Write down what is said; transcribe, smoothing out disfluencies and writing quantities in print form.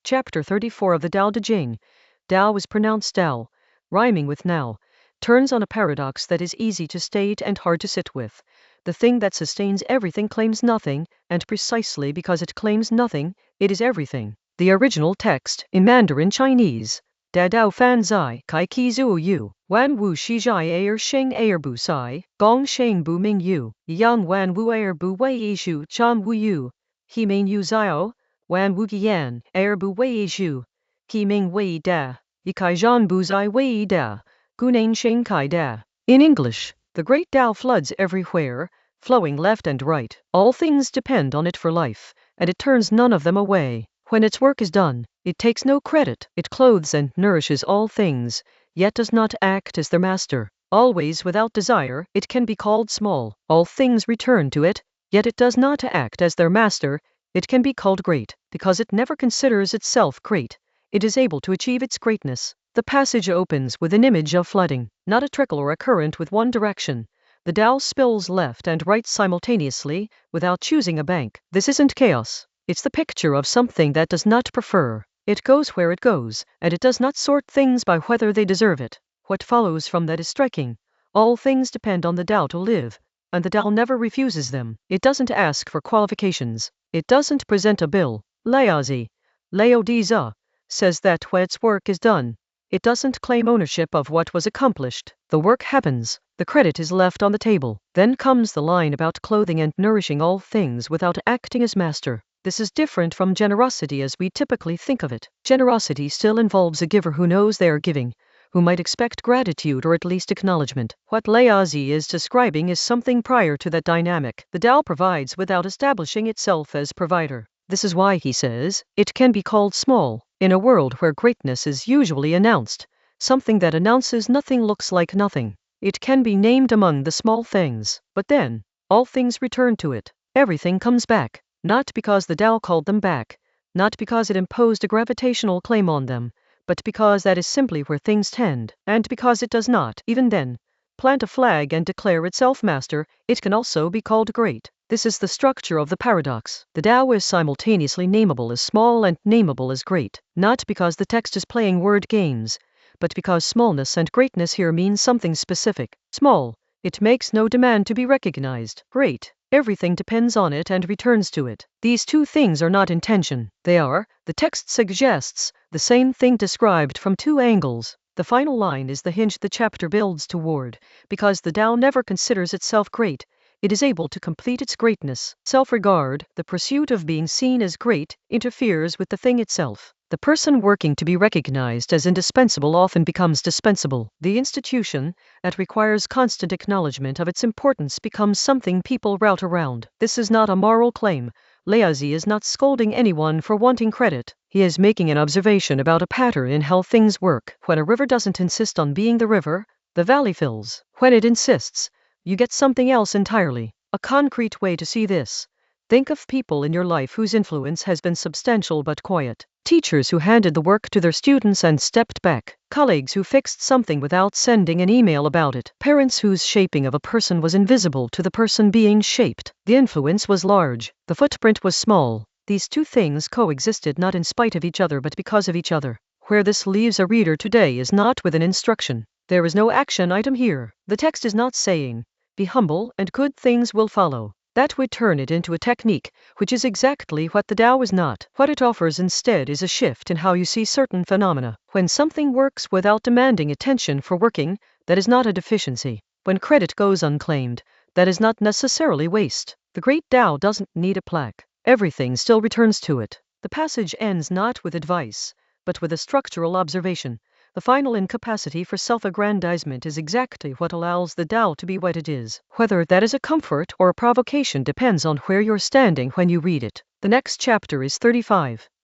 Chapter 34 of the Tao Te Ching. Tao is pronounced Tao, rhyming with now, turns on a paradox that is easy to state and hard to sit with. The thing that sustains everything claims nothing, and precisely because it claims nothing, it is everything. The original text, in Mandarin Chinese, Da Dao Fan Zai, Kai Ki Zhu Yu, Wan Wu Shi Zai Air Sheng Air Bu Sai, Gōng Sheng Bu Ming Yu, Yǎng Wan Wu Air Bu Wei Yi Shu Cham Wu Yu, He Ming Yu Xiǎo, Wan Wu Yan, Air Bu Wei Yi Shu, He Ming Wei Da, Yi Kai Zhan Bu Zai Wei Da, Gunain Sheng Kai Da. In English, the great Tao floods everywhere, flowing left and right. All things depend on it for life, and it turns none of them away. When its work is done, it takes no credit. It clothes and nourishes all things, yet does not act as their master. Always without desire, it can be called small. All things return to it, yet it does not act as their master. It can be called great, because it never considers itself great. It is able to achieve its greatness. The passage opens with an image of flooding, not a trickle or a current with one direction. The Tao spills left and right simultaneously, without choosing a bank. This isn't chaos. It's the picture of something that does not prefer. It goes where it goes, and it does not sort things by whether they deserve it. What follows from that is striking. All things depend on the Tao to live, and the Tao never refuses them. It doesn't ask for qualifications. It doesn't present a bill. Laozi, Lao Diza, says that when its work is done, it doesn't claim ownership of what was accomplished. The work happens. The credit is left on the table. Then comes the line about clothing and nourishing all things without acting as master. This is different from generosity as we typically think of it. Generosity still involves a giver who knows they are giving, who might expect gratitude or at least acknowledgement. What Laozi is describing is something prior to that dynamic. The Tao provides without establishing itself as provider. This is why he says, it can be called small. In a world where greatness is usually announced, something that announces nothing looks like nothing. It can be named among the small things. But then, all things return to it. Everything comes back. Not because the Tao called them back, not because it imposed a gravitational claim on them, but because that is simply where things tend, and because it does not, even then, plant a flag and declare itself master, it can also be called great. This is the structure of the paradox. The Tao is simultaneously nameable as small and nameable as great, not because the text is playing word games, but because smallness and greatness here means something specific. Small, it makes no demand to be recognized. Great, everything depends on it and returns to it. These two things are not in tension. They are, the text suggests, the same thing described from two angles. The final line is the hinge the chapter builds toward. Because the Tao never considers itself great, it is able to complete its greatness. Self-regard, the pursuit of being seen as great, interferes with the thing itself. The person working to be recognized as indispensable often becomes dispensable. The institution that requires constant acknowledgement of its importance becomes something people rout around. This is not a moral claim. Laozi is not scolding anyone for wanting credit. He is making an observation about a pattern in how things work. When a river doesn't insist on being the river, the valley fills. When it insists, you get something else entirely. A concrete way to see this. Think of people in your life whose influence has been substantial but quiet. Teachers who handed the work to their students and stepped back. Colleagues who fixed something without sending an email about it. Parents whose shaping of a person was invisible to the person being shaped. The influence was large. The footprint was small. These two things coexisted not in spite of each other but because of each other. Where this leaves a reader today is not with an instruction. There is no action item here. The text is not saying, be humble and good things will follow. That would turn it into a technique, which is exactly what the Tao is not. What it offers instead is a shift in how you see certain phenomena. When something works without demanding attention for working, that is not a deficiency. When credit goes unclaimed, that is not necessarily waste. The great Tao doesn't need a plaque. Everything still returns to it. The passage ends not with advice, but with a structural observation. The final incapacity for self-aggrandizement is exactly what allows the Tao to be what it is. Whether that is a comfort or a provocation depends on where you're standing when you read it. The next chapter is 35.